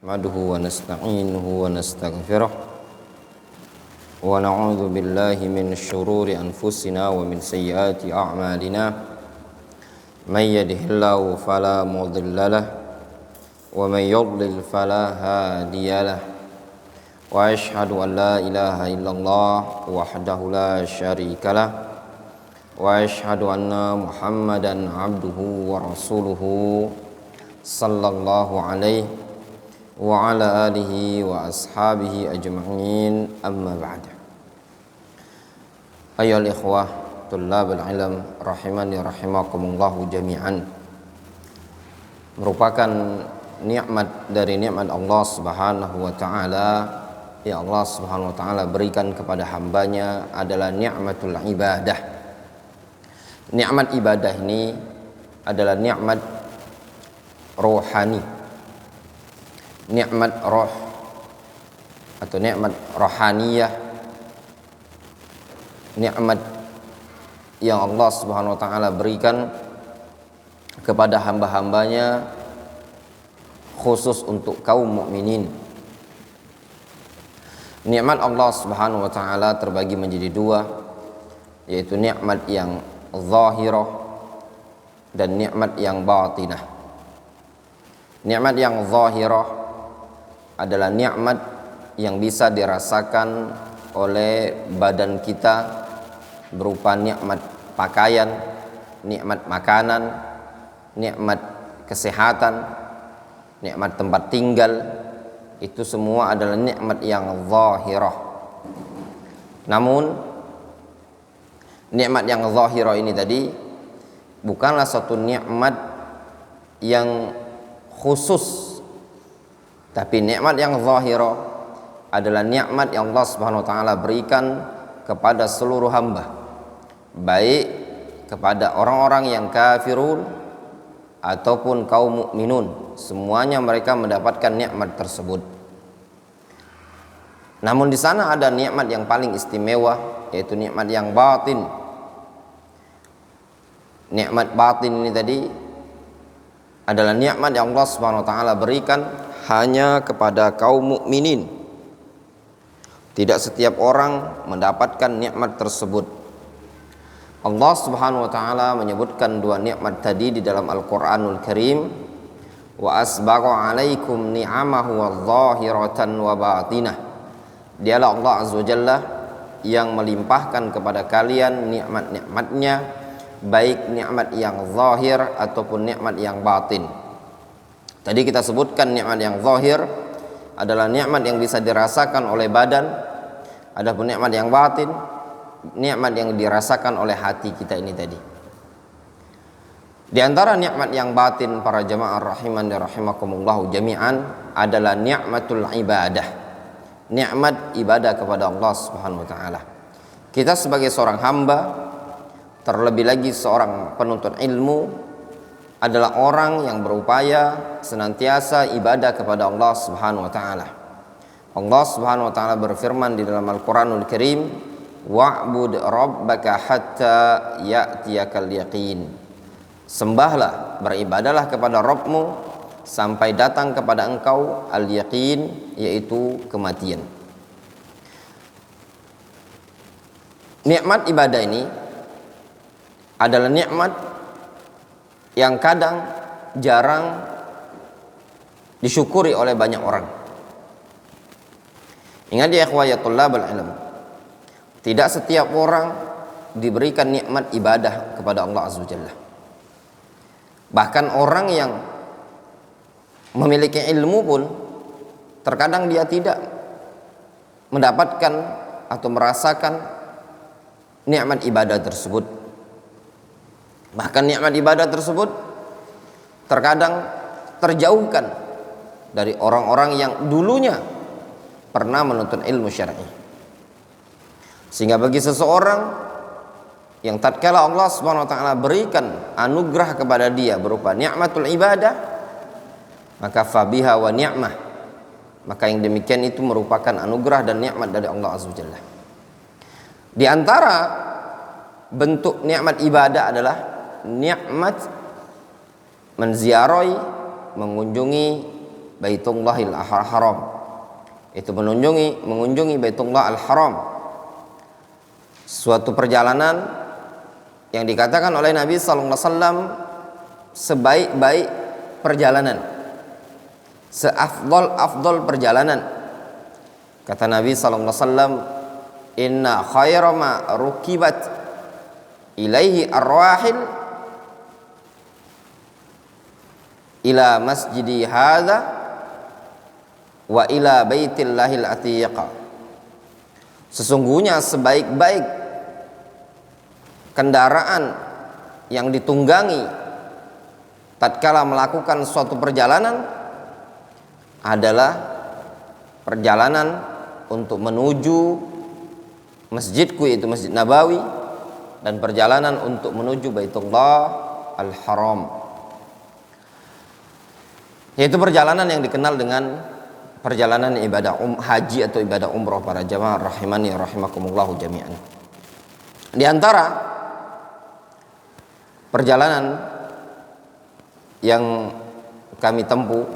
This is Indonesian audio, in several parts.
نحمده ونستعينه ونستغفره ونعوذ بالله من شرور أنفسنا ومن سيئات أعمالنا من يهده الله فلا مضل له ومن يضلل فلا هادي له وأشهد أن لا إله إلا الله وحده لا شريك له وأشهد أن محمدا عبده ورسوله صلى الله عليه وعلى آله وأصحابه أجمعين أما بعد أيها الإخوة طلاب العلم rahimani rahimakumullah jami'an, merupakan nikmat dari nikmat Allah Subhanahu wa taala yang Allah Subhanahu wa taala berikan kepada hambanya adalah nikmatul ibadah. Nikmat ibadah ini adalah nikmat rohani, nikmat roh atau nikmat rohaniyah, nikmat yang Allah Subhanahu wa taala berikan kepada hamba-hambanya khusus untuk kaum mukminin. Nikmat Allah Subhanahu wa taala terbagi menjadi dua, yaitu nikmat yang zahirah dan nikmat yang batinah. Nikmat yang zahirah adalah nikmat yang bisa dirasakan oleh badan kita berupa nikmat pakaian, nikmat makanan, nikmat kesehatan, nikmat tempat tinggal. Itu semua adalah nikmat yang zahirah. Namun nikmat yang zahirah ini tadi bukanlah satu nikmat yang khusus, tapi nikmat yang zahirah adalah nikmat yang Allah Subhanahu wa taala berikan kepada seluruh hamba, baik kepada orang-orang yang kafirun ataupun kaum mukminun. Semuanya mereka mendapatkan nikmat tersebut. Namun di sana ada nikmat yang paling istimewa, yaitu nikmat yang batin. Nikmat batin ini tadi adalah nikmat yang Allah Subhanahu wa taala berikan hanya kepada kaum mukminin. Tidak setiap orang mendapatkan nikmat tersebut. Allah Subhanahu wa taala menyebutkan dua nikmat tadi di dalam Al-Qur'anul Karim, wa asbagha 'alaikum ni'amahu wadh-dhahiratan wa batinah. Dialah Allah Azza wa Jalla yang melimpahkan kepada kalian nikmat-nikmatnya, baik nikmat yang zahir ataupun nikmat yang batin. Tadi kita sebutkan nikmat yang zahir adalah nikmat yang bisa dirasakan oleh badan. Adapun nikmat yang batin, nikmat yang dirasakan oleh hati kita ini tadi. Di antara nikmat yang batin para jamaah rahimani rahimakumullah jami'an adalah nikmatul ibadah. Nikmat ibadah kepada Allah Subhanahu wa taala. Kita sebagai seorang hamba, terlebih lagi seorang penuntut ilmu, adalah orang yang berupaya senantiasa ibadah kepada Allah Subhanahu wa taala. Allah Subhanahu wa taala berfirman di dalam Al-Qur'anul Karim, wa'bud rabbaka hatta ya'tiyakal yaqin. Sembahlah, beribadahlah kepada Rabbmu sampai datang kepada engkau al-yaqin, yaitu kematian. Nikmat ibadah ini adalah nikmat yang kadang jarang disyukuri oleh banyak orang. Ingat ya ikhwah ya tullabul ilm, tidak setiap orang diberikan nikmat ibadah kepada Allah Azza wa Jalla. Bahkan orang yang memiliki ilmu pun terkadang dia tidak mendapatkan atau merasakan nikmat ibadah tersebut. Bahkan nikmat ibadah tersebut terkadang terjauhkan dari orang-orang yang dulunya pernah menuntut ilmu syar'i. Sehingga bagi seseorang yang tatkala Allah Subhanahu wa taala berikan anugerah kepada dia berupa nikmatul ibadah, maka fabiha wa ni'mah, maka yang demikian itu merupakan anugerah dan nikmat dari Allah Azza wa Jalla. Di antara bentuk nikmat ibadah adalah nikmat menziarahi, mengunjungi Baitullahil Haram, itu mengunjungi Baitullah Al-Haram, suatu perjalanan yang dikatakan oleh Nabi sallallahu alaihi wasallam sebaik-baik perjalanan, seafdal perjalanan. Kata Nabi sallallahu alaihi wasallam, inna khaira ma rukibat ilaihi arwahil ila masjidi hadza wa ila baitillahil atiqa. Sesungguhnya sebaik-baik kendaraan yang ditunggangi tatkala melakukan suatu perjalanan adalah perjalanan untuk menuju masjidku, yaitu Masjid Nabawi, dan perjalanan untuk menuju Baitullah Al-Haram, yaitu perjalanan yang dikenal dengan perjalanan ibadah haji atau ibadah umroh para jamaah rahimani rahimakumullahu jami'an. Di antara perjalanan yang kami tempuh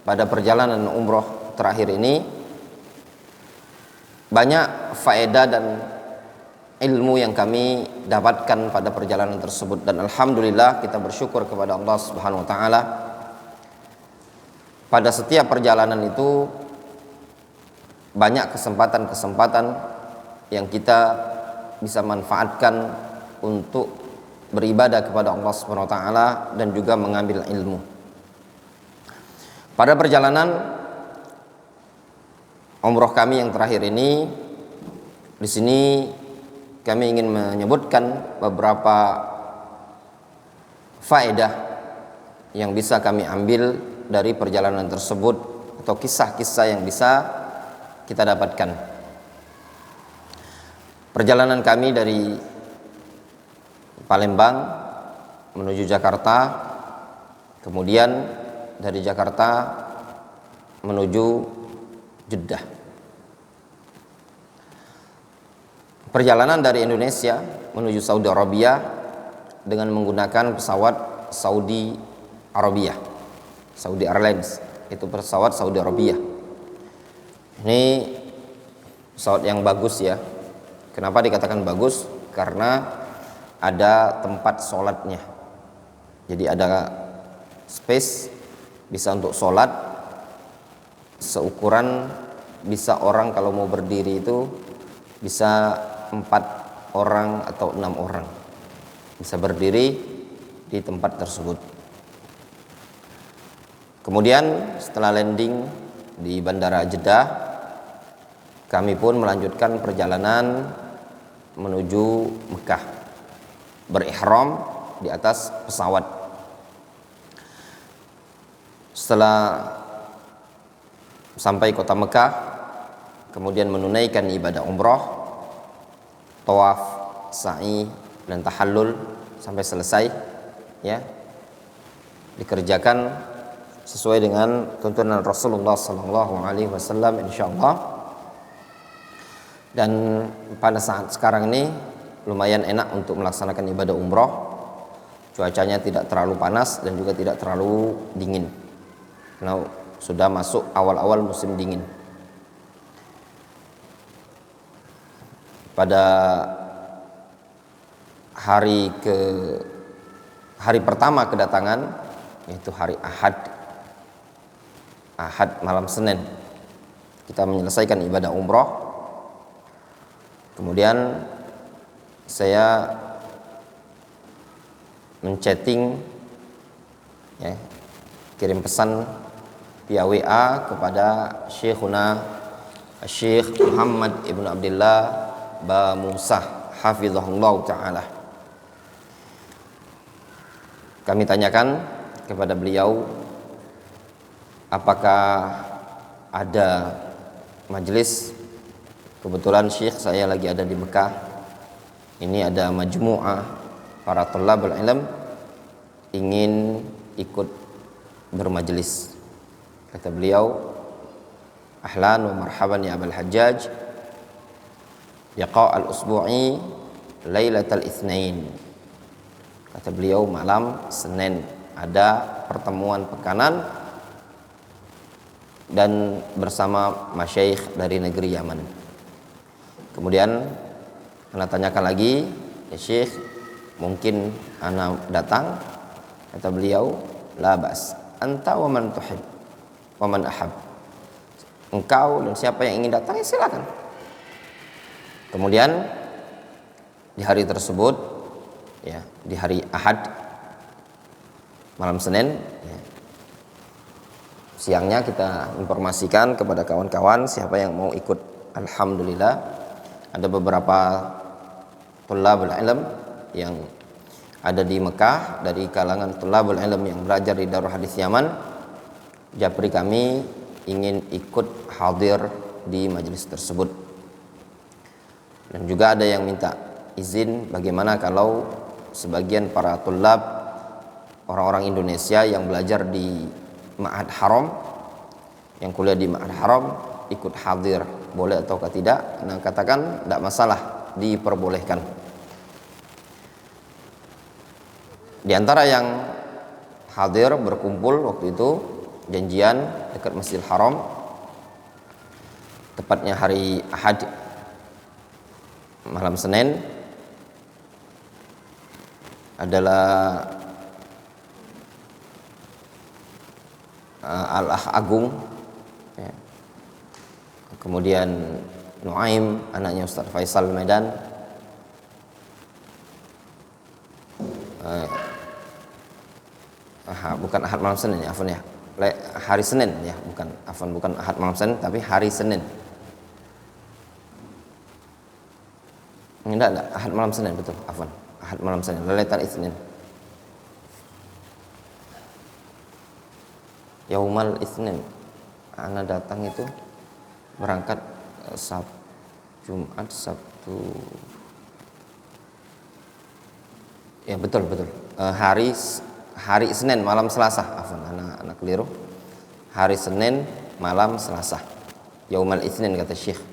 pada perjalanan umroh terakhir ini, banyak faedah dan ilmu yang kami dapatkan pada perjalanan tersebut, dan alhamdulillah kita bersyukur kepada Allah Subhanahu wa taala. Pada setiap perjalanan itu banyak kesempatan-kesempatan yang kita bisa manfaatkan untuk beribadah kepada Allah Subhanahu wa taala dan juga mengambil ilmu. Pada perjalanan umroh kami yang terakhir ini, di sini kami ingin menyebutkan beberapa faedah yang bisa kami ambil dari perjalanan tersebut atau kisah-kisah yang bisa kita dapatkan. Perjalanan kami dari Palembang menuju Jakarta, kemudian dari Jakarta menuju Jeddah. Perjalanan dari Indonesia menuju Saudi Arabia dengan menggunakan pesawat Saudi Arabia, Saudi Airlines, itu pesawat Saudi Arabia. Ini pesawat yang bagus ya. Kenapa dikatakan bagus? Karena ada tempat sholatnya. Jadi ada space, bisa untuk sholat, seukuran bisa orang kalau mau berdiri itu bisa 4 orang atau 6 orang bisa berdiri di tempat tersebut. Kemudian setelah landing di Bandara Jeddah, kami pun melanjutkan perjalanan menuju Mekah, berihram di atas pesawat. Setelah sampai kota Mekah, kemudian menunaikan ibadah umroh, tawaf, sa'i, dan tahallul sampai selesai, ya, dikerjakan sesuai dengan tuntunan Rasulullah SAW, insyaallah. Dan pada saat sekarang ini lumayan enak untuk melaksanakan ibadah umroh. Cuacanya tidak terlalu panas dan juga tidak terlalu dingin, karena sudah masuk awal-awal musim dingin. Pada hari pertama kedatangan, yaitu hari Ahad malam Senin, kita menyelesaikan ibadah umroh. Kemudian saya menchatting, ya, kirim pesan via WA kepada Syekhuna Syekh Muhammad Ibn Abdullah Ba Musa hafizahullah ta'ala. Kami tanyakan kepada beliau apakah ada majelis. Kebetulan Syekh saya lagi ada di Mekah. Ini ada majmu'ah para thalabul ilm ingin ikut bermajelis. Kata beliau, ahlan wa marhaban ya Abul Hajjaj, yaqa' al-usbu'i lailatal itsnain. Kata beliau, malam Senin ada pertemuan pekanan dan bersama masyayikh dari negeri Yaman. Kemudian ana tanyakan lagi, ya Syekh, mungkin ana datang? Kata beliau, la bas, anta wa man tuhib wa man ahab. Engkau dan siapa yang ingin datang, ya silakan. Kemudian di hari tersebut, ya, di hari Ahad malam Senin, ya, siangnya kita informasikan kepada kawan-kawan siapa yang mau ikut. Alhamdulillah ada beberapa thalabul ilm yang ada di Mekah dari kalangan thalabul ilm yang belajar di Darul Hadis Yaman. Japri kami ingin ikut hadir di majelis tersebut. Dan juga ada yang minta izin bagaimana kalau sebagian para thalab orang-orang Indonesia yang belajar di Ma'had Haram, yang kuliah di Ma'had Haram, ikut hadir, boleh ataukah tidak? Nah, katakan tidak masalah, diperbolehkan. Di antara yang hadir berkumpul waktu itu janjian dekat Masjidil Haram, tepatnya hari Ahad malam Senin, adalah Al-Akh Agung, ya. Kemudian Nuaim, anaknya Ustaz Faisal Medan, bukan Ahad malam Senin ya, afwan ya, hari Senin ya, bukan Ahad malam Senin tapi hari Senin. Enggak, Ahad malam Senin, betul, afwan, Ahad malam Senin, Lailatul Itsnin, Yaumal Itsnin. Ana datang itu berangkat Jumat, Sabtu, ya betul, hari Senin malam Selasa, afwan, anak keliru, hari Senin malam Selasa, Yaumal Itsnin kata Syekh,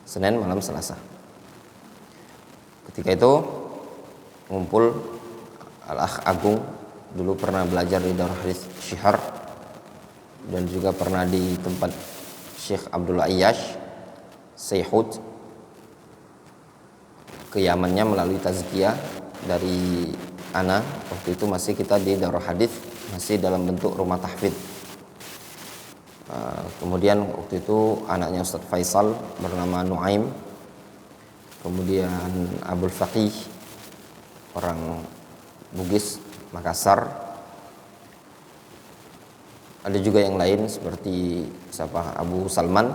Senin malam Selasa. Ketika itu ngumpul Al-Akh Agung, dulu pernah belajar di Darul Hadis Syihar dan juga pernah di tempat Syekh Abdullah Ayyash Seyhud, ke Yamannya melalui tazkiyah dari ana. Waktu itu masih kita di Darul Hadis, masih dalam bentuk rumah tahfidz. Kemudian waktu itu anaknya Ustaz Faisal bernama Nuaim, kemudian Abdul Faqih, orang Bugis Makassar. Ada juga yang lain seperti Abu Salman.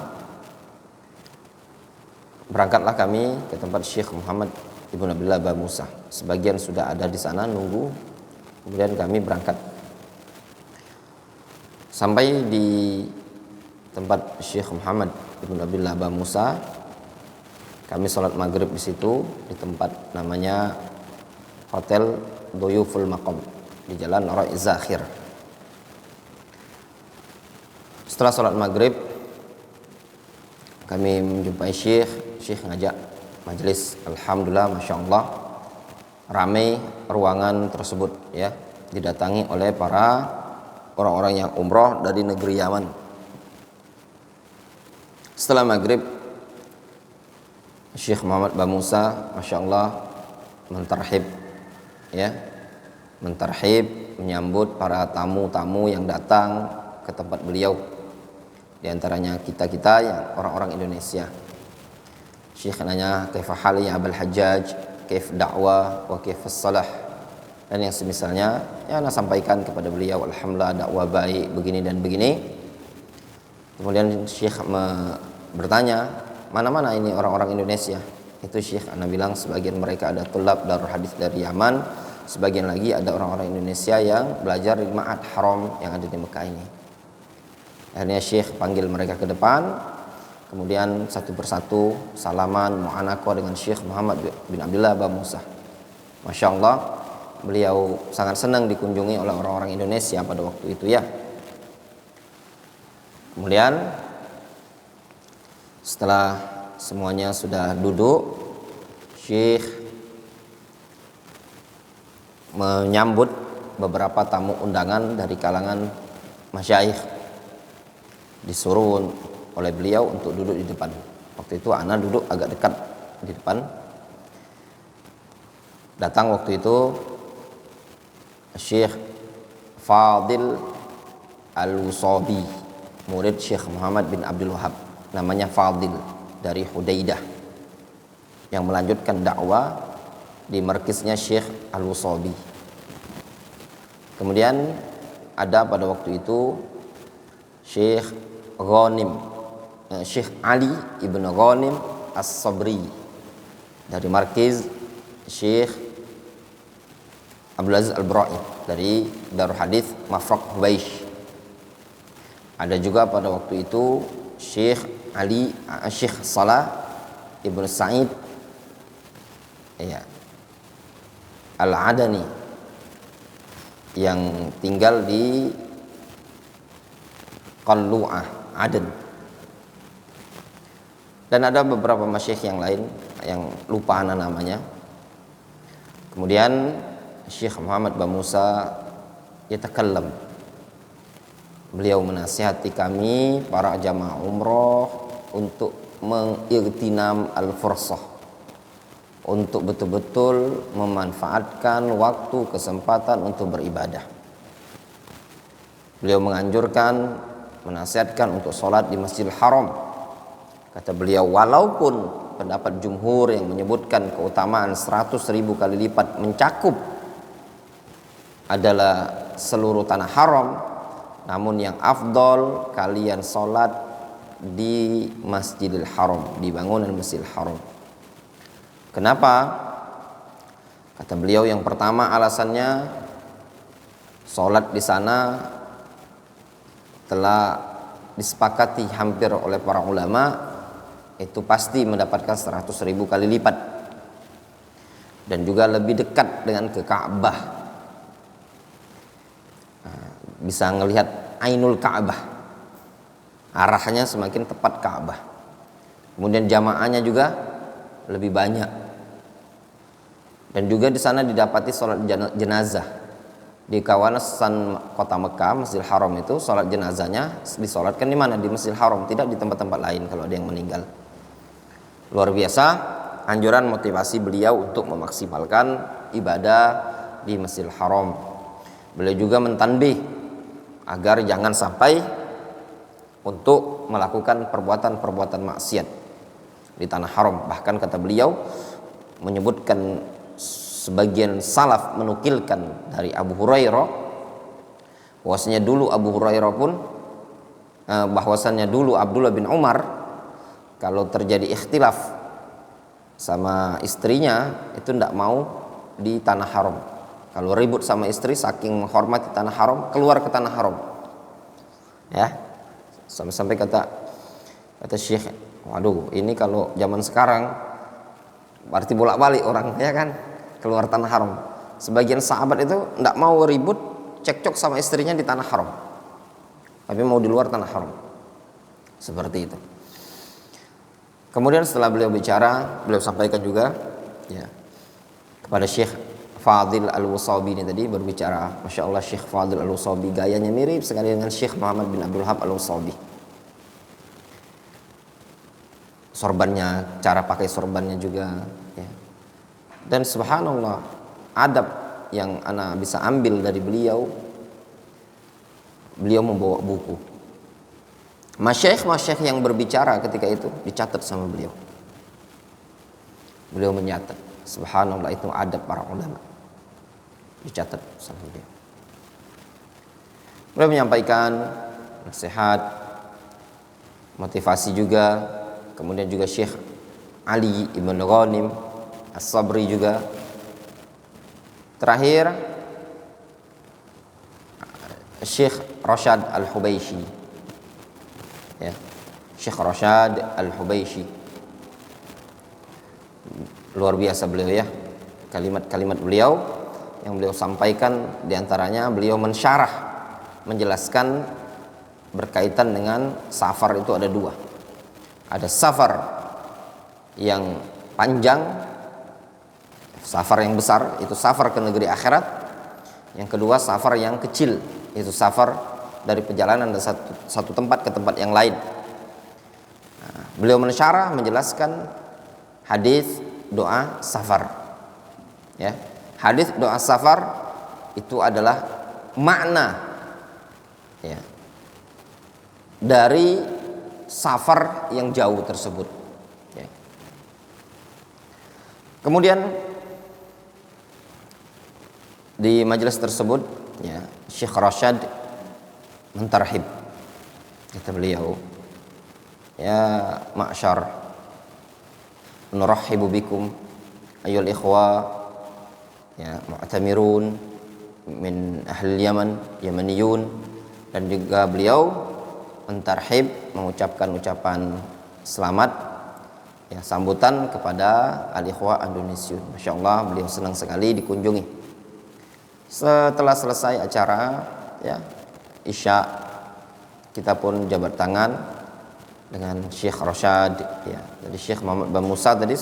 Berangkatlah kami ke tempat Syekh Muhammad Ibn Abdullah Ba Musa. Sebagian sudah ada di sana nunggu. Kemudian kami berangkat. Sampai di tempat Syekh Muhammad Ibn Abdullah Ba Musa, kami sholat maghrib di situ, di tempat namanya Hotel Doyuful Maqam di Jalan Ra'i Zakhir. Setelah sholat maghrib, kami menjumpai Syekh ngajak majelis. Alhamdulillah, Masya Allah, ramai ruangan tersebut, ya, didatangi oleh para orang-orang yang umroh dari negeri Yaman. Setelah maghrib, Syekh Muhammad Ba Musa, Masya Allah, mentarhib, menyambut para tamu-tamu yang datang ke tempat beliau. Di antaranya kita-kita yang orang-orang Indonesia. Syekh nanya, kaifa hali ya Abul Hajjaj, kaif dakwah wa kaif as-salah, dan yang semisalnya. Ya, ana sampaikan kepada beliau, alhamdulillah dakwah baik, begini dan begini. Kemudian Syekh bertanya, mana-mana ini orang-orang Indonesia? Itu Syekh ana bilang sebagian mereka ada tulab Darul Hadis dari Yaman, sebagian lagi ada orang-orang Indonesia yang belajar di Ma'had Haram yang ada di Mekah ini. Akhirnya Syekh panggil mereka ke depan, kemudian satu persatu salaman mu'anaqah dengan Syekh Muhammad bin Abdullah Ba Musa. Masya Allah, beliau sangat senang dikunjungi oleh orang-orang Indonesia pada waktu itu, ya. Kemudian setelah semuanya sudah duduk, Syekh menyambut beberapa tamu undangan dari kalangan masyayikh disuruh oleh beliau untuk duduk di depan. Waktu itu ana duduk agak dekat di depan. Datang waktu itu Syekh Fadil Al-Wusabi, murid Syekh Muhammad bin Abdul Wahab, namanya Fadil, dari Hudaidah, yang melanjutkan dakwah di markisnya Syekh Al-Wusabi. Kemudian ada pada waktu itu Syekh Ali ibn Ghanim As-Sabri dari markiz Syekh Abdul Aziz Al-Bara'i dari Darul Hadits Mafraq Hubeish. Ada juga pada waktu itu Syekh Salah ibn Sa'id Al-Adani yang tinggal di Qallu'ah, Aden. Dan ada beberapa masyayikh yang lain yang lupa ana namanya. Kemudian Syekh Muhammad bin Musa yatakallam. Beliau menasihati kami para jamaah umroh untuk mengirtinam al-fursah, untuk betul-betul memanfaatkan waktu kesempatan untuk beribadah. Beliau menganjurkan, menasihatkan untuk sholat di Masjidil Haram. Kata beliau, walaupun pendapat jumhur yang menyebutkan keutamaan 100.000 kali lipat mencakup adalah seluruh tanah haram, namun yang afdol kalian sholat di Masjidil Haram, di bangunan Masjidil Haram. Kenapa? Kata beliau, yang pertama alasannya sholat di sana telah disepakati hampir oleh para ulama itu pasti mendapatkan 100.000 kali lipat, dan juga lebih dekat dengan ke Ka'bah. Bisa ngelihat Ainul Ka'bah, arahnya semakin tepat Ka'bah. Kemudian jamaahnya juga lebih banyak, dan juga di sana didapati sholat jenazah. Di kawasan kota Mekah, Masjidil Haram itu sholat jenazahnya disolatkan di mana? Di Masjidil Haram, tidak di tempat-tempat lain kalau ada yang meninggal. Luar biasa anjuran motivasi beliau untuk memaksimalkan ibadah di Masjidil Haram. Beliau juga mentanbih agar jangan sampai untuk melakukan perbuatan-perbuatan maksiat di tanah haram. Bahkan kata beliau menyebutkan, sebagian salaf menukilkan dari Abu Hurairah bahwasanya dulu Abu Hurairah pun bahwasannya dulu Abdullah bin Umar kalau terjadi ikhtilaf sama istrinya itu tidak mau di tanah haram. Kalau ribut sama istri, saking menghormati tanah haram, keluar ke tanah haram. Ya, sampai kata Syekh, waduh, ini kalau zaman sekarang berarti bolak-balik orang, ya kan, keluar tanah haram. Sebagian sahabat itu tidak mau ribut, cekcok sama istrinya di tanah haram, tapi mau di luar tanah haram. Seperti itu. Kemudian setelah beliau bicara, beliau sampaikan juga ya kepada Syekh Fadil Al-Wusabi ini tadi berbicara. Masya Allah, Syekh Fadil Al-Wusabi gayanya mirip sekali dengan Syekh Muhammad bin Abdul Wahab Al-Wusabi. Sorbannya, cara pakai sorbannya juga ya. Dan subhanallah, adab yang ana bisa ambil dari beliau, beliau membawa buku. Masyayikh yang berbicara ketika itu dicatat sama beliau. Beliau menyatat, subhanallah, itu adab para ulama, dicatat sama beliau. Beliau menyampaikan nasihat, motivasi juga. Kemudian juga Syekh Ali ibn Ghanim As-Sabri juga. Terakhir Syekh Rashad Al-Hubeishi ya, Syekh Rashad Al-Hubeishi, luar biasa beliau ya. Kalimat-kalimat beliau yang beliau sampaikan, diantaranya beliau mensyarah, menjelaskan berkaitan dengan safar itu ada dua. Ada safar yang panjang, safar yang besar, itu safar ke negeri akhirat. Yang kedua safar yang kecil, itu safar dari perjalanan dari satu tempat ke tempat yang lain. Nah, beliau mensyarah menjelaskan hadis doa safar. Ya, hadis doa safar itu adalah makna ya dari safar yang jauh tersebut. Ya. Kemudian di majelis tersebut ya Syekh Rashad mentarhib, kata beliau, ya ma'syar nurahhibu bikum ayyul ikhwa ya mu'tamirun min ahli Yaman, Yamaniyun, dan juga beliau mentarhib, mengucapkan ucapan selamat ya sambutan kepada al-ikhwa Indonesiun. Masya Allah, beliau senang sekali dikunjungi. Setelah selesai acara ya Isya, kita pun jabat tangan dengan Syekh Rashad ya. Jadi Syekh Muhammad Bam Musa tadi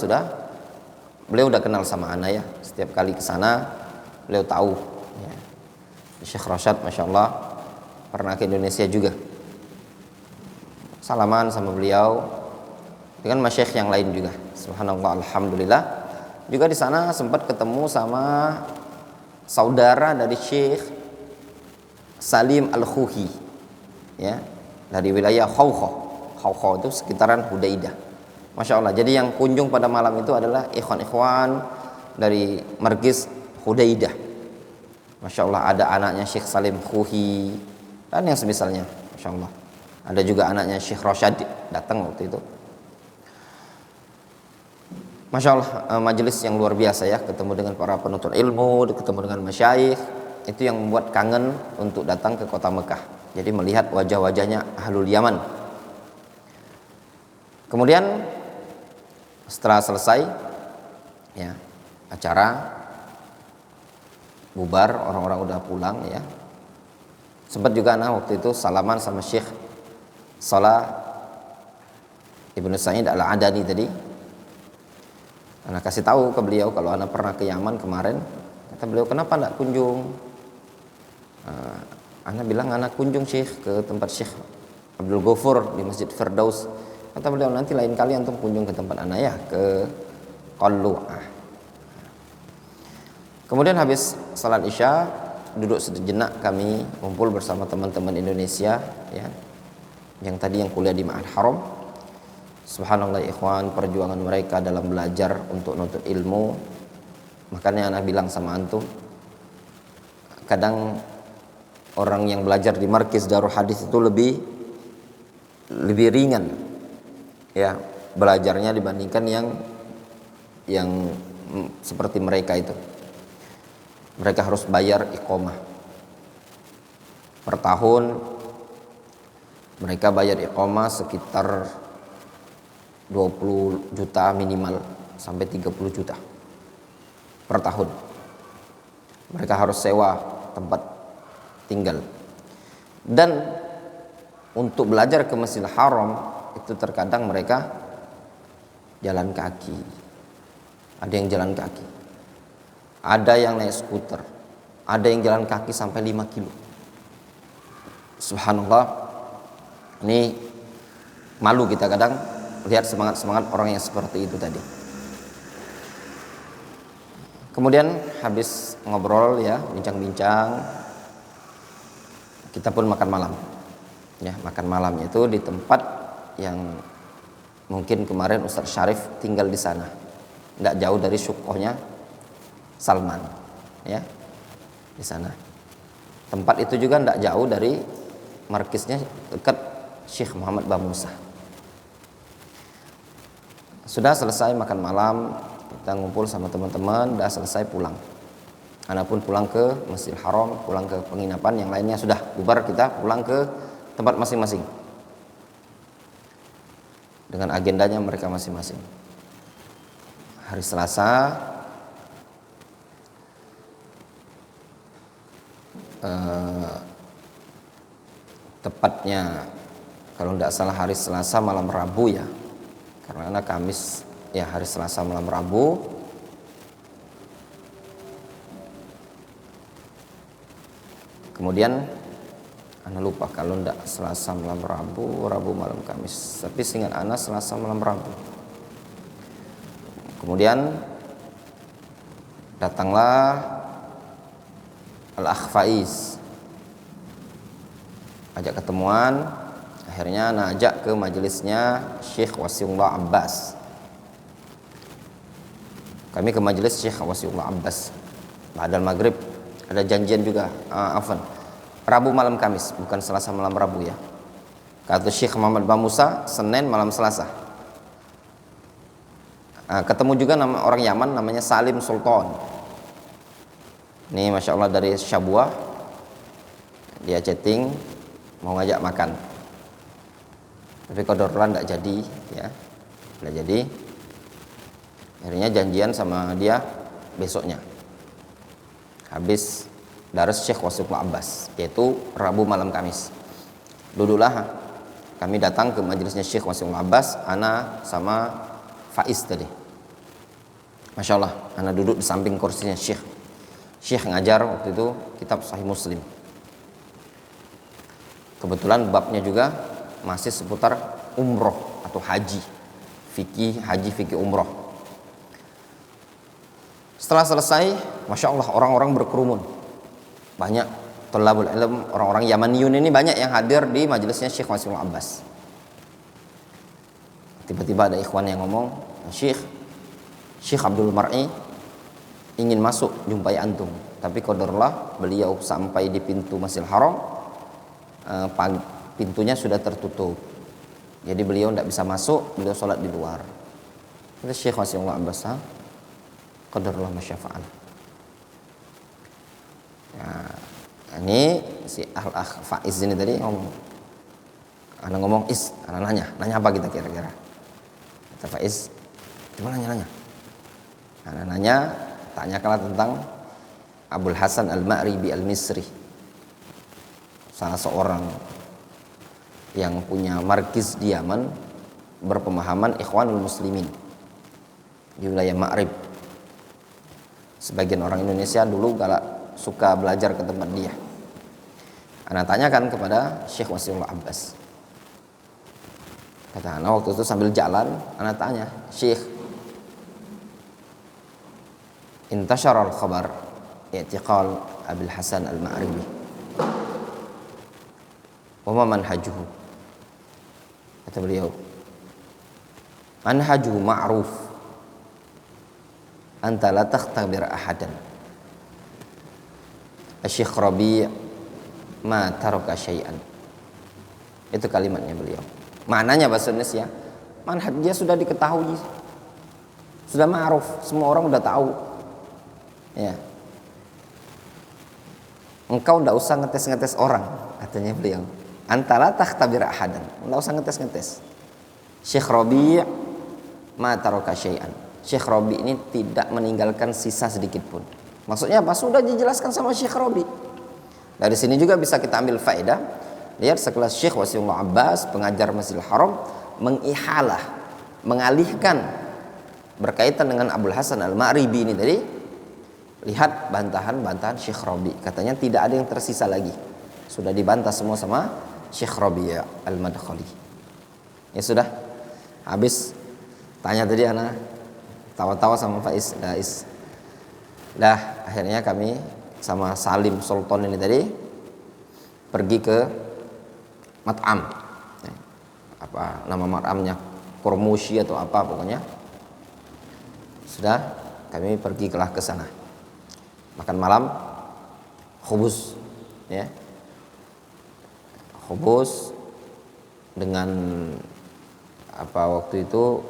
beliau udah kenal sama ana ya. Setiap kali ke sana beliau tahu ya. Syekh Rashad Masya Allah pernah ke Indonesia juga. Salaman sama beliau dengan masyayikh yang lain juga. Subhanallah, alhamdulillah. Juga di sana sempat ketemu sama saudara dari Syekh Salim Al-Khuhi ya, dari wilayah Khawkhaw itu sekitaran Hudaidah. Masya Allah, jadi yang kunjung pada malam itu adalah ikhwan-ikhwan dari Markis Hudaidah. Masya Allah, ada anaknya Syekh Salim Khuhi dan yang semisalnya. Masya Allah, ada juga anaknya Syekh Rashad datang waktu itu. Masya Allah, majelis yang luar biasa ya, ketemu dengan para penuntut ilmu, ketemu dengan masyayikh, itu yang membuat kangen untuk datang ke kota Mekah. Jadi melihat wajah-wajahnya ahlul Yaman. Kemudian setelah selesai ya acara bubar, orang-orang udah pulang ya. Sempat juga waktu itu salaman sama Syekh Salah Ibnu Sa'id Al-Adani tadi. Anak kasih tahu ke beliau kalau anak pernah ke Yaman kemarin. Kata beliau, kenapa tidak kunjung? Anak bilang anak kunjung Syekh ke tempat Syekh Abdul Ghafur di Masjid Firdaus. Kata beliau, nanti lain kali antum kunjung ke tempat anak ya, ke Qallu'ah. Kemudian habis salat Isya, duduk sejenak kami kumpul bersama teman-teman Indonesia ya, yang tadi yang kuliah di Ma'had Haram. Subhanallah ikhwan, perjuangan mereka dalam belajar untuk nuntut ilmu. Makanya anak bilang sama antum, kadang orang yang belajar di markis Darul Hadis itu lebih ringan ya belajarnya dibandingkan yang seperti mereka itu. Mereka harus bayar iqamah per tahun. Mereka bayar iqamah sekitar 20 juta minimal sampai 30 juta per tahun. Mereka harus sewa tempat tinggal. Dan untuk belajar ke Masjidil Haram itu terkadang mereka jalan kaki. Ada yang jalan kaki, ada yang naik skuter, ada yang jalan kaki sampai 5 kilo. Subhanallah, ini malu kita kadang lihat semangat orang yang seperti itu tadi. Kemudian habis ngobrol ya, bincang-bincang, kita pun makan malam. Ya, makan malam itu di tempat yang mungkin kemarin Ustaz Syarif tinggal di sana, tidak jauh dari syukohnya Salman, ya, di sana. Tempat itu juga tidak jauh dari markisnya dekat Syekh Muhammad Bam Musa. Sudah selesai makan malam, kita ngumpul sama teman-teman, sudah selesai pulang. Anak pun pulang ke Masjidil Haram, pulang ke penginapan, yang lainnya sudah bubar, kita pulang ke tempat masing-masing dengan agendanya mereka masing-masing. Hari Selasa tepatnya kalau tidak salah hari Selasa malam Rabu ya, karena Kamis ya, hari Selasa malam Rabu kemudian Ana lupa kalau ndak Selasa malam Rabu, Rabu malam Kamis. Tapi seingat ana Selasa malam Rabu. Kemudian datanglah Al-Akh Faiz, ajak ketemuan. Akhirnya ana ajak ke majelisnya Syekh Wasiullah Abbas. Kami ke majelis Syekh Wasiullah Abbas ba'dal maghrib. Ada janjian juga, Rabu malam Kamis, bukan Selasa malam Rabu ya. Kata Syekh Muhammad Bamusa, Senin malam Selasa. Ketemu juga nama orang Yaman namanya Salim Sultan. Ini Masya Allah dari Syabuah. Dia chatting mau ngajak makan. Tapi kodorlan tidak jadi ya. Tidak jadi. Akhirnya janjian sama dia besoknya. Habis daras Syekh Wasiullah Abbas, yaitu Rabu malam Kamis. Duduklah kami datang ke majelisnya Syekh Wasiullah Abbas, ana sama Faiz tadi. Masya Allah, ana duduk di samping kursinya Syekh. Syekh ngajar waktu itu kitab Sahih Muslim. Kebetulan babnya juga masih seputar umroh atau haji, fikih umroh. Setelah selesai, Masya Allah orang-orang berkerumun. Banyak thalabul ilm, orang-orang Yamaniyun ini banyak yang hadir di majelisnya Syekh Wasiullah Abbas. Tiba-tiba ada ikhwan yang ngomong, Syekh Abdul Mar'i ingin masuk jumpai antum, tapi qadarullah beliau sampai di pintu Masjidil Haram, pintunya sudah tertutup. Jadi beliau tidak bisa masuk, beliau sholat di luar. Kata Syekh Wasiullah Abbas, qadarullah masyafa'al. Nah, ini si Al-Akh Faiz ini tadi ngomong. Ana ngomong, ana nanya apa kita kira-kira? Kata Faiz, gimana nanya? Ana nanya, tanyakanlah tentang Abul Hasan Al-Ma'ribi Al-Misri. Salah seorang yang punya markiz di Yaman, berpemahaman Ikhwanul Muslimin di wilayah Ma'rib. Sebagian orang Indonesia dulu galak suka belajar ke tempat dia. Ana tanyakan kepada Syekh Wasiullah Abbas. Kata ana waktu itu sambil jalan, ana tanya, Syekh, intashara al-khabar i'tiqal Abul Hasan Al-Ma'ribi. Wa ma manhajuhu? Kata beliau, manhajuhu ma'ruf. Anta la takhtabir ahadan. Syekh Rabi' ma taraka syai'an. Itu kalimatnya beliau. Maknanya bahasa Indonesia, manhaj dia sudah diketahui, sudah ma'ruf, semua orang sudah tahu. Ya. Engkau tidak usah ngetes-ngetes orang, katanya beliau. Anta la takhtabir ahadan. Tidak usah ngetes-ngetes. Syekh Rabi' ma taraka syai'an. Syekh Rabi' ini tidak meninggalkan sisa sedikit pun. Maksudnya apa? Sudah dijelaskan sama Syekh Rabi'. Dari sini juga bisa kita ambil faedah. Lihat sekelas Syekh Wasiullah Abbas, pengajar Masjidil Haram, mengihalah, mengalihkan berkaitan dengan Abul Hasan Al-Ma'ribi ini tadi. Lihat bantahan-bantahan Syekh Rabi'. Katanya tidak ada yang tersisa lagi. Sudah dibantah semua sama Syekh Rabi' Al-Madkhali. Ya sudah. Habis tanya tadi anak tawa-tawa sama Faiz. Dah akhirnya kami sama Salim Sultan ini tadi pergi ke mat'am. Apa nama mat'amnya? Kormushi atau apa pokoknya. Sudah kami pergilah ke sana. Makan malam khubus ya. Khubus dengan apa waktu itu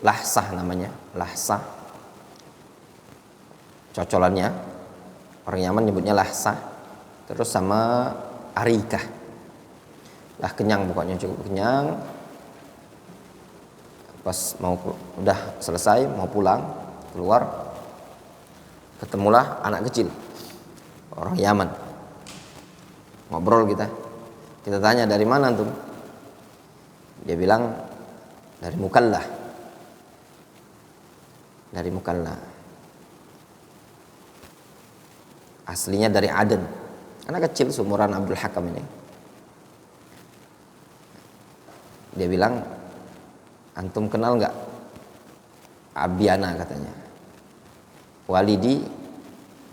lahsah namanya, lahsah. Cocolannya orang Yaman nyebutnya lahsah. Terus sama arikah. Lah kenyang pokoknya, cukup kenyang. Pas mau udah selesai mau pulang, keluar ketemulah anak kecil orang Yaman. Ngobrol kita tanya dari mana tuh? Dia bilang dari Mukallah. Dari Mukallah. Aslinya dari Aden. Anak kecil seumuran Abdul Hakam ini. Dia bilang, antum kenal nggak Abiana katanya? Walidi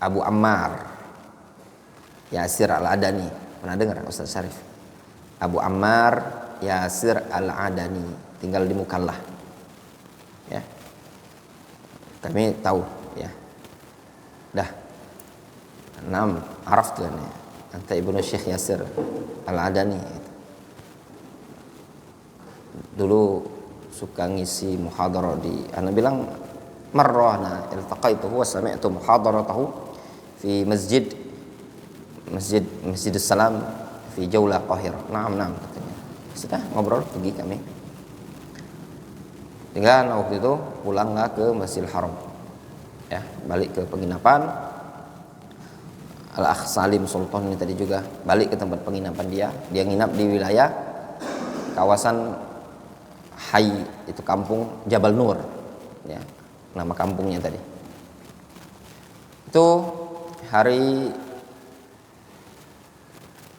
Abu Ammar Yasir Al-Adani. Pernah dengar Ustaz Syarif? Abu Ammar Yasir Al-Adani, tinggal di Mukallah. Ya. Kami tahu ya. Dah. 6 araf tuh ya. Anta ibnu Syekh Yasir Al-Adani. Dulu suka ngisi muhadarah di, ana bilang marrana iltaqaituhu wa sami'tu muhadaratahu fi Masjid Salam fi Jawla Qahirah. Naam katanya. Sudah ngobrol pergi kami. Tinggal waktu itu pulanglah ke Masjidil Haram. Ya, balik ke penginapan. Al-Akh Salim Sultan ini tadi juga balik ke tempat penginapan dia. Dia nginap di wilayah kawasan Hai, itu kampung Jabal Nur. Ya, nama kampungnya tadi. Itu hari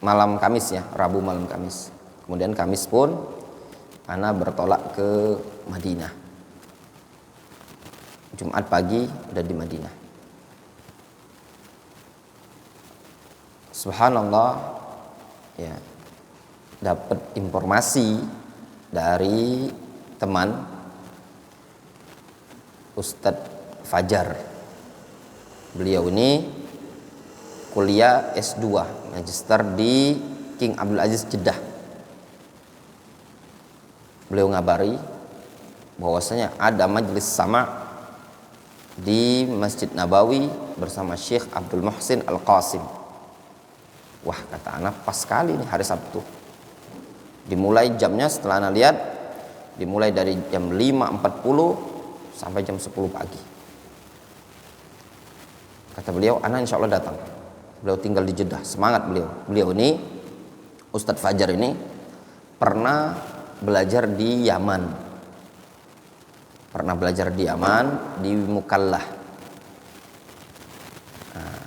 malam Kamis ya, Rabu malam Kamis. Kemudian Kamis pun ana bertolak ke Madinah. Jumat pagi udah di Madinah. Subhanallah, ya, dapat informasi dari teman Ustadz Fajar. Beliau ini kuliah S2 magister di King Abdul Aziz Jeddah. Beliau ngabari bahwasanya ada majelis sama di Masjid Nabawi bersama Syekh Abdul Muhsin Al-Qasim. Wah, kata anak pas sekali nih hari Sabtu. Dimulai jamnya setelah anak lihat, dimulai dari jam 5.40 sampai jam 10 pagi. Kata beliau, anak insya Allah datang. Beliau tinggal di Jeddah, semangat beliau. Beliau ini, Ustadz Fajar ini pernah belajar di Yaman. Pernah belajar di Yaman, di Mukallah. Nah,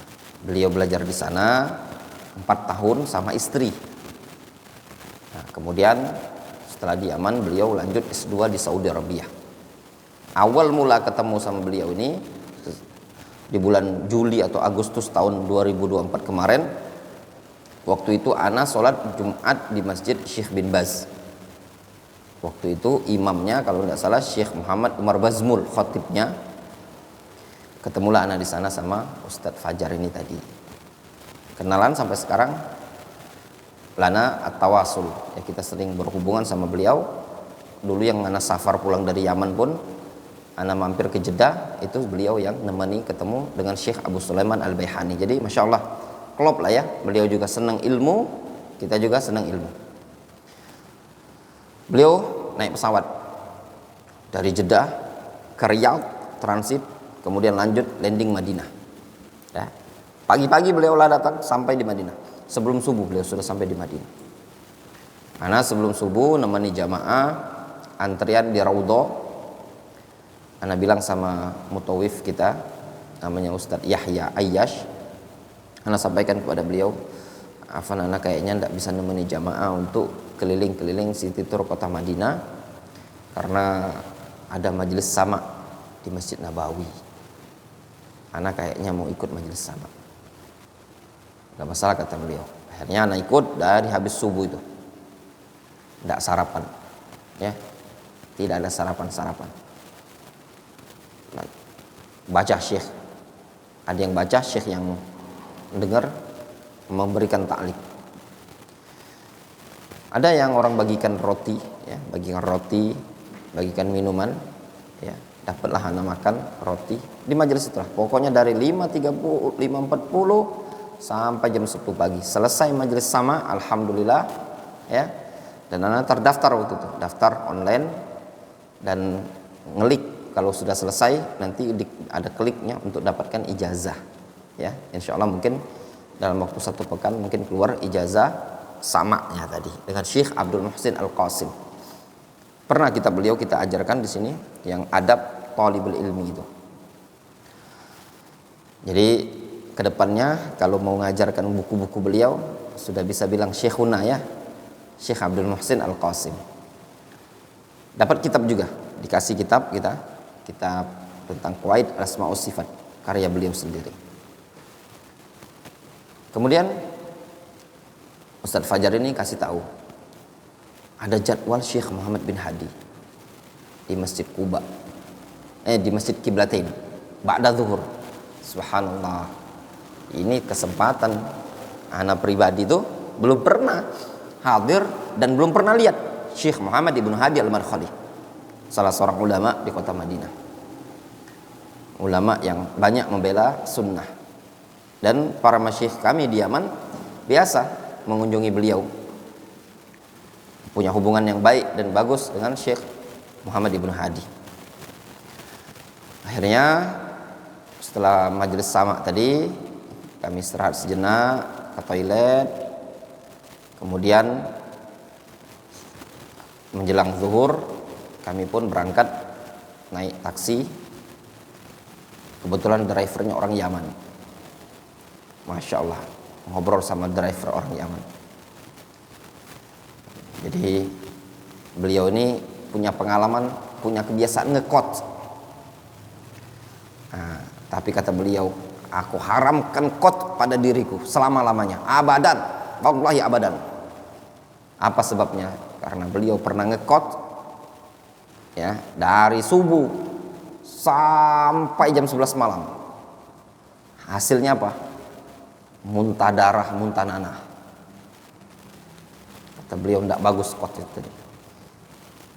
beliau belajar di sana 4 tahun sama istri. Nah, kemudian setelah di Yaman beliau lanjut S2 di Saudi Arabia. Awal mula ketemu sama beliau ini di bulan Juli atau Agustus tahun 2024 kemarin. Waktu itu ana sholat Jumat di Masjid Syekh bin Baz. Waktu itu imamnya kalau tidak salah Syekh Muhammad Umar Bazmul, khatibnya. Ketemulah ana di sana sama Ustadz Fajar ini tadi. Kenalan sampai sekarang, lana at-tawasul. Ya, kita sering berhubungan sama beliau. Dulu yang ana safar pulang dari Yaman pun, ana mampir ke Jeddah, itu beliau yang nemani ketemu dengan Syekh Abu Sulaiman Al-Baihani. Jadi Masya Allah, klop lah ya. Beliau juga senang ilmu, kita juga senang ilmu. Beliau naik pesawat dari Jeddah ke Riyadh, transit, kemudian lanjut landing Madinah. Ya. Pagi-pagi beliau lah datang sampai di Madinah. Sebelum subuh beliau sudah sampai di Madinah. Karena sebelum subuh nemani jamaah antrian di Raudhah. Ana bilang sama mutawif kita, namanya Ustadz Yahya Ayyash. Ana sampaikan kepada beliau, Afan, ana kayaknya tidak bisa nemani jamaah untuk keliling-keliling City Tour kota Madinah karena ada majelis sama di Masjid Nabawi. Ana kayaknya mau ikut majelis sama. Gak masalah kata beliau. Akhirnya anak ikut dari habis subuh itu. Tidak sarapan, ya, tidak ada sarapan. Baca syekh. Ada yang baca, syekh yang dengar memberikan ta'liq. Ada yang orang bagikan roti, ya, bagikan minuman, ya, dapatlah anak makan roti di majelis itulah. Pokoknya dari 5.30, 5.40 sampai jam 10 pagi. Selesai majelis sama, alhamdulillah, ya. Dan anak terdaftar waktu itu, daftar online dan ngelik kalau sudah selesai nanti ada kliknya untuk dapatkan ijazah, ya. Insya Allah mungkin dalam waktu 1 pekan mungkin keluar ijazah samanya tadi dengan Syekh Abdul Muhsin Al-Qasim. Pernah beliau kita ajarkan di sini yang adab talibul ilmi itu. Jadi kedepannya kalau mau mengajarkan buku-buku beliau sudah bisa bilang Syekhuna, ya, Syekh Abdul Muhsin Al-Qasim. Dapat kitab juga, dikasih kitab kita, kitab tentang Qawaid Asmaus Sifat karya beliau sendiri. Kemudian Ustadz Fajar ini kasih tahu ada jadwal Syekh Muhammad bin Hadi di Masjid Quba, di Masjid Qiblatain ba'da zuhur. Subhanallah, ini kesempatan anak pribadi itu belum pernah hadir dan belum pernah lihat Syekh Muhammad ibn Hadi al-Madkhali, salah seorang ulama di kota Madinah, ulama yang banyak membela sunnah. Dan para masyayikh kami di Yaman biasa mengunjungi beliau, punya hubungan yang baik dan bagus dengan Syekh Muhammad ibn Hadi. Akhirnya setelah majelis sama tadi, kami istirahat sejenak ke toilet, kemudian menjelang zuhur kami pun berangkat naik taksi. Kebetulan drivernya orang Yaman, Masya Allah, ngobrol sama driver orang Yaman. Jadi beliau ini punya pengalaman, punya kebiasaan ngekot. Nah, tapi kata beliau, aku haramkan kot pada diriku selama-lamanya, abadan, wallahi abadan. Apa sebabnya? Karena beliau pernah ngekot ya dari subuh sampai jam 11 malam. Hasilnya apa? Muntah darah, muntah nanah. Kata beliau, tidak bagus kot itu.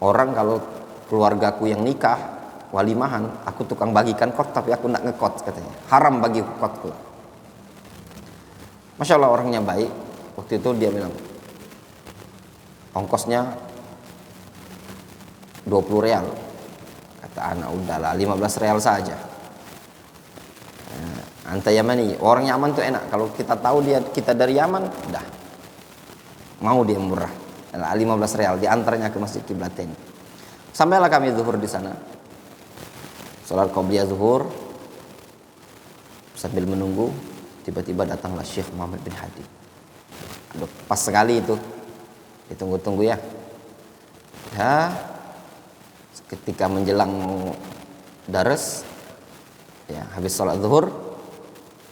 Orang kalau keluargaku yang nikah, walimahan, aku tukang bagikan kot tapi aku tidak ngekot katanya. Haram bagi kotku. Masya Allah, orangnya baik. Waktu itu dia bilang, ongkosnya 20 real. Kata anak, udahlah 15 real saja. Anta Yamani, orang Yaman tuh enak. Kalau kita tahu kita dari Yaman, dah mau dia murah. 15 real diantaranya ke Masjid Qiblatain. Sampailah kami zuhur di sana. Salat qobliyah zuhur. Sambil menunggu, tiba-tiba datanglah Syekh Muhammad bin Hadi. Aduh, pas sekali itu. Ditunggu-tunggu ya. Ya, ketika menjelang daras, ya habis salat zuhur,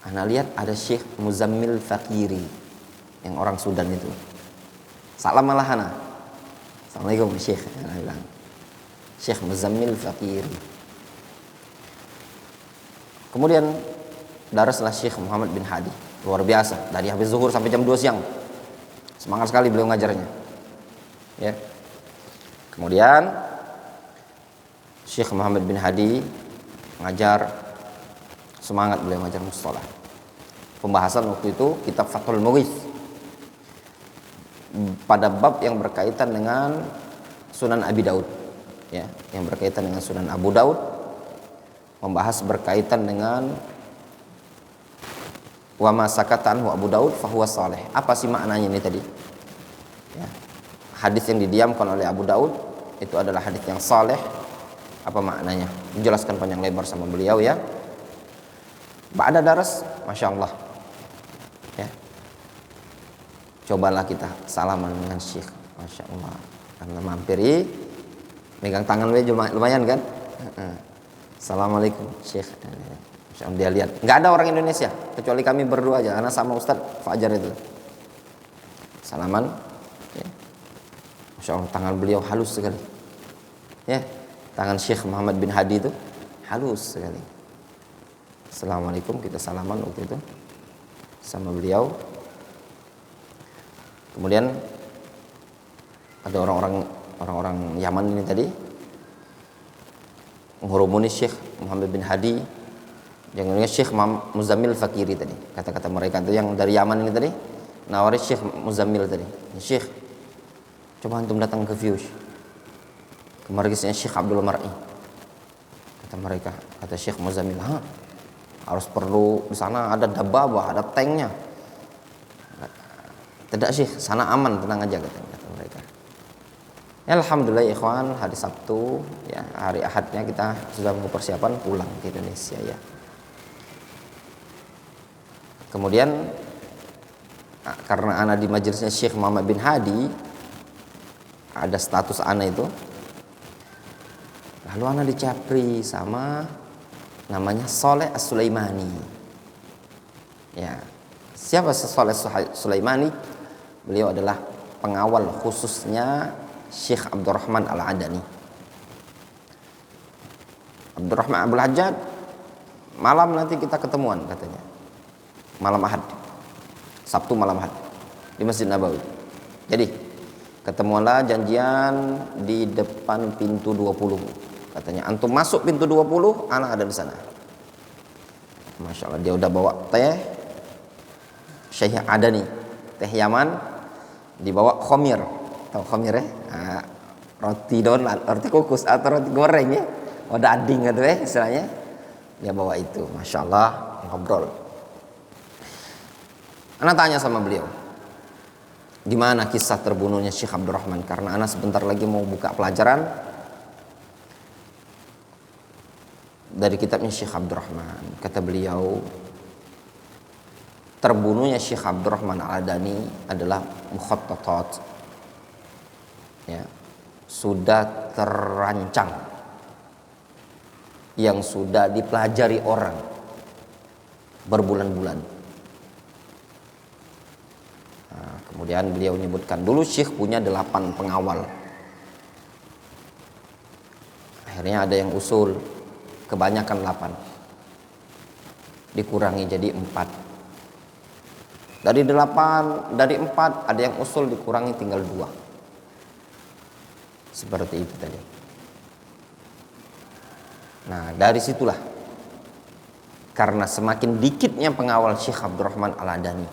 ana lihat ada Syekh Muzammil Fakiri yang orang Sudan itu. Salam malah ana. Assalamualaikum Syekh. Ana bilang, Syekh Muzammil Fakiri. Kemudian daraslah Syekh Muhammad bin Hadi. Luar biasa, dari habis zuhur sampai jam 2 siang. Semangat sekali beliau ngajarnya. Ya. Kemudian Syekh Muhammad bin Hadi ngajar, semangat beliau ngajar mustalah. Pembahasan waktu itu kitab Fathul Mughith pada bab yang berkaitan dengan Sunan Abi Daud, ya, yang berkaitan dengan Sunan Abu Daud, membahas berkaitan dengan wa ma sakatan wa Abu Daud fahuwa salih. Apa sih maknanya ini tadi? Ya. Hadis yang didiamkan oleh Abu Daud itu adalah hadis yang saleh. Apa maknanya? Dijelaskan panjang lebar sama beliau ya. Ba'da daras, Masya Allah ya. Cobalah kita salaman dengan Syekh, Masya Allah. Karena mampiri, megang tangan lumayan kan. Assalamualaikum Syekh. Masya Allah, dia lihat, nggak ada orang Indonesia kecuali kami berdua aja, karena sama Ustadz Fajar itu. Salaman ya. Masya Allah, tangan beliau halus sekali ya. Tangan Syekh Muhammad bin Hadi itu halus sekali. Assalamualaikum, kita salaman waktu itu sama beliau. Kemudian ada orang-orang Yaman ini tadi menghurumuni Syekh Muhammad bin Hadi, yang namanya Syekh Muzammil Fakiri tadi. Kata-kata mereka itu yang dari Yaman ini tadi nawari Syekh Muzammil tadi, Syekh, coba antum datang ke Fiyush, ke markisnya Syekh Abdul Mar'i. Kata mereka, kata Syekh Muzammil, harus perlu di sana ada dababah, ada tanknya. Tidak Syekh, sana aman, tenang aja kata mereka. Ya, alhamdulillah ikhwan, hari Sabtu ya, hari Ahadnya kita sudah mempersiapan pulang ke Indonesia ya. Kemudian karena ana di majelisnya Syekh Muhammad bin Hadi, ada status ana itu Lalu ana dicapri sama namanya Saleh As-Sulaimani. Ya. Siapa Saleh Sulaimani? Beliau adalah pengawal khususnya Syekh Abdurrahman Al-Adani. Abdurrahman Abdul Hajjaj, malam nanti kita ketemuan katanya. Malam Ahad. Sabtu malam Ahad di Masjid Nabawi. Jadi, ketemuanlah janjian di depan pintu 20. Katanya, antum masuk pintu 20, anak ada di sana. Masya Allah, dia udah bawa teh Syekh Adani, teh Yaman, dibawa khomir. Tahu khomir ya? Nah, roti donat, roti kukus atau roti goreng ya. Udah ading gitu ya istilahnya. Dia bawa itu, Masya Allah, ngobrol. Ana tanya sama beliau, gimana kisah terbunuhnya Syekh Abdurrahman? Karena ana sebentar lagi mau buka pelajaran dari kitabnya Syekh Abdurrahman. Kata beliau, terbunuhnya Syekh Abdurrahman Al-Adani adalah mukhattatat, ya, sudah terancang, yang sudah dipelajari orang berbulan-bulan. Nah, kemudian beliau menyebutkan dulu Syekh punya 8 pengawal. Akhirnya ada yang usul kebanyakan 8, dikurangi jadi 4. Dari 4 ada yang usul dikurangi tinggal 2. Seperti itu tadi. Nah, dari situlah, karena semakin dikitnya pengawal Syekh Abdurrahman Al-Adani,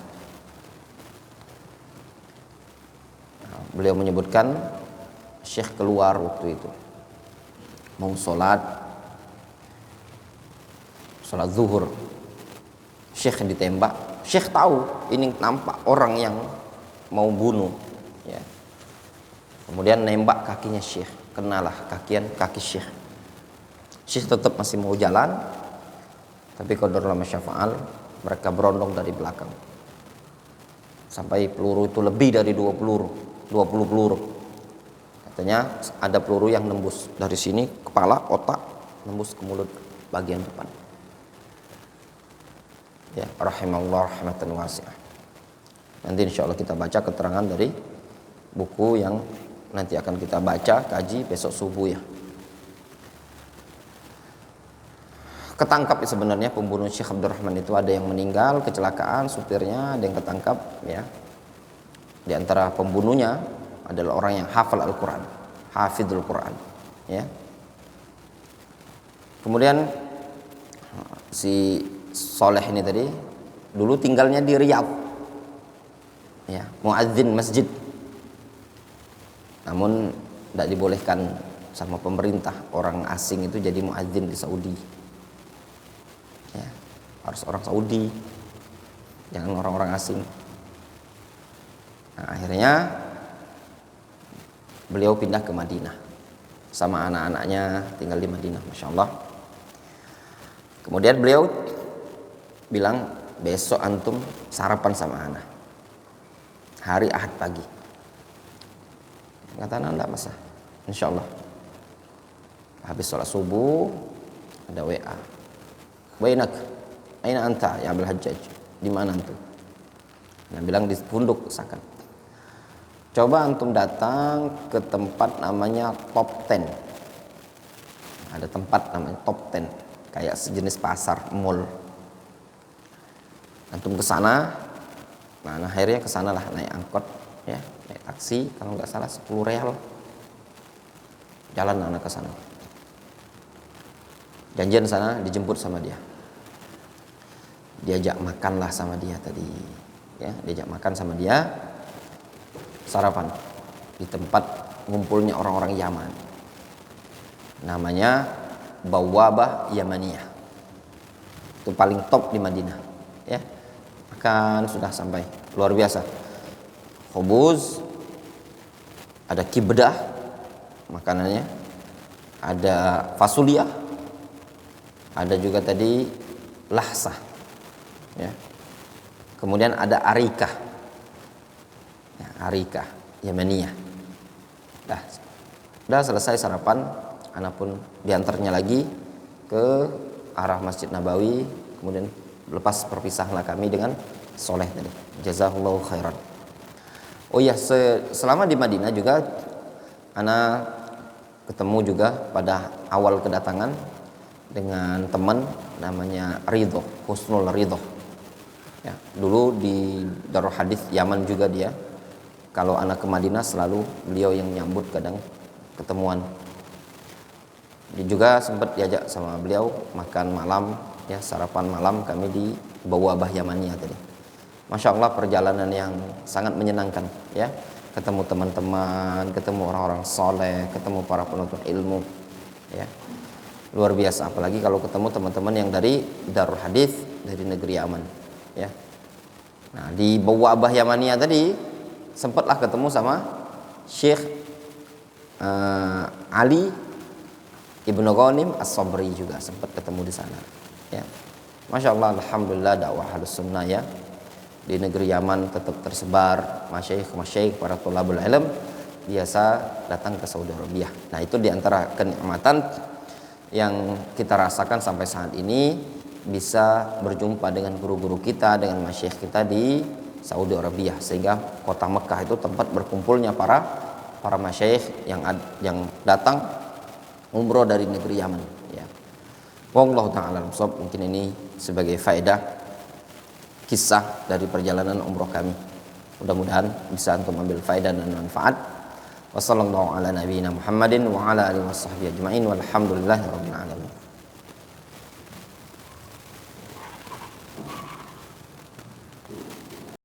beliau menyebutkan Syekh keluar waktu itu mau sholat zuhur. Syekh ditembak. Syekh tahu ini nampak orang yang mau bunuh, ya. Kemudian nembak kakinya Syekh, kenalah kaki Syekh. Syekh tetap masih mau jalan, tapi qadarullah masyafa'al, mereka berondong dari belakang. Sampai peluru itu lebih dari 20 peluru. Katanya ada peluru yang nembus dari sini, kepala, otak, nembus ke mulut bagian depan. Ya, rahimallahu rahmatan wasi'ah. Nanti insyaallah kita baca keterangan dari buku yang nanti akan kita baca, kaji besok subuh ya. Ketangkap sebenarnya pembunuh Syekh Abdurrahman itu, ada yang meninggal kecelakaan, supirnya, ada yang ketangkap ya. Di antara pembunuhnya adalah orang yang hafal Al-Qur'an, hafidhul Qur'an, ya. Kemudian si Soleh ini tadi dulu tinggalnya di Riyadh, ya, muadzin masjid. Namun tidak dibolehkan sama pemerintah orang asing itu jadi muadzin di Saudi. Ya, harus orang Saudi, jangan orang-orang asing. Nah, akhirnya beliau pindah ke Madinah sama anak-anaknya, tinggal di Madinah, Masya Allah. Kemudian beliau bilang, besok antum sarapan sama anak hari Ahad pagi. Kata anak, enggak masalah, Insya Allah. Habis sholat subuh ada WA, Wainak, aina anta ya Abdul Hajjaj, di mana antum? Nah, bilang di Punduk Sakan. Coba antum datang ke tempat namanya Top 10. Ada tempat namanya Top 10, kayak sejenis pasar, mall. Antum ke sana. Nah, akhirnya ke sana lah, naik angkot, ya, naik taksi, kalau nggak salah 10 real. Jalan anak ke sana. Janjian sana, dijemput sama dia. Diajak makanlah sama dia tadi, ya, diajak makan sama dia, sarapan di tempat ngumpulnya orang-orang Yaman. Namanya Bawabah Yamaniyah. Itu paling top di Madinah, ya. Makan sudah sampai luar biasa. Khubuz, ada kibdah makanannya, ada fasulia, ada juga tadi lahsah, ya. Kemudian ada arikah, ya, arikah Yamaniyah. Dah selesai sarapan, ana pun diantarnya lagi ke arah Masjid Nabawi, kemudian lepas perpisahlah kami dengan Soleh tadi. Jazakallahu khairan. Oh ya, selama di Madinah juga ana ketemu juga pada awal kedatangan dengan teman namanya Ridho, Husnul Ridho. Ya, dulu di Darul Hadis Yaman juga dia. Kalau anak ke Madinah selalu beliau yang nyambut kadang ketemuan. Dia juga sempat diajak sama beliau makan malam, ya sarapan malam kami di Bawabah Yamania tadi. Masya Allah, perjalanan yang sangat menyenangkan, ya. Ketemu teman-teman, ketemu orang-orang soleh, ketemu para penuntut ilmu, ya. Luar biasa, apalagi kalau ketemu teman-teman yang dari Darul Hadis, dari negeri Yaman, ya. Nah, di Bawabah Yamania tadi sempatlah ketemu sama Syekh Ali Ibnu Ghanim As-Sabri, juga sempat ketemu di sana, ya. Masya Allah, alhamdulillah dakwah Ahlus Sunnah, ya, di negeri Yaman tetap tersebar. Masyayikh para thalabul ilm biasa datang ke Saudi Arabia. Nah, itu diantara kenikmatan yang kita rasakan sampai saat ini, bisa berjumpa dengan guru-guru kita, dengan masyayikh kita di Saudi Arabia, sehingga kota Mekah itu tempat berkumpulnya para masyayikh yang datang umroh dari negeri Yaman, ya. Wallahu ta'ala shawab. Mungkin ini sebagai faedah kisah dari perjalanan umroh kami. Mudah-mudahan bisa antum ambil faedah dan manfaat. Wassallallahu ala nabiyyina Muhammadin wa ala alihi washabbihi ajmain walhamdulillahi rabbil alamin.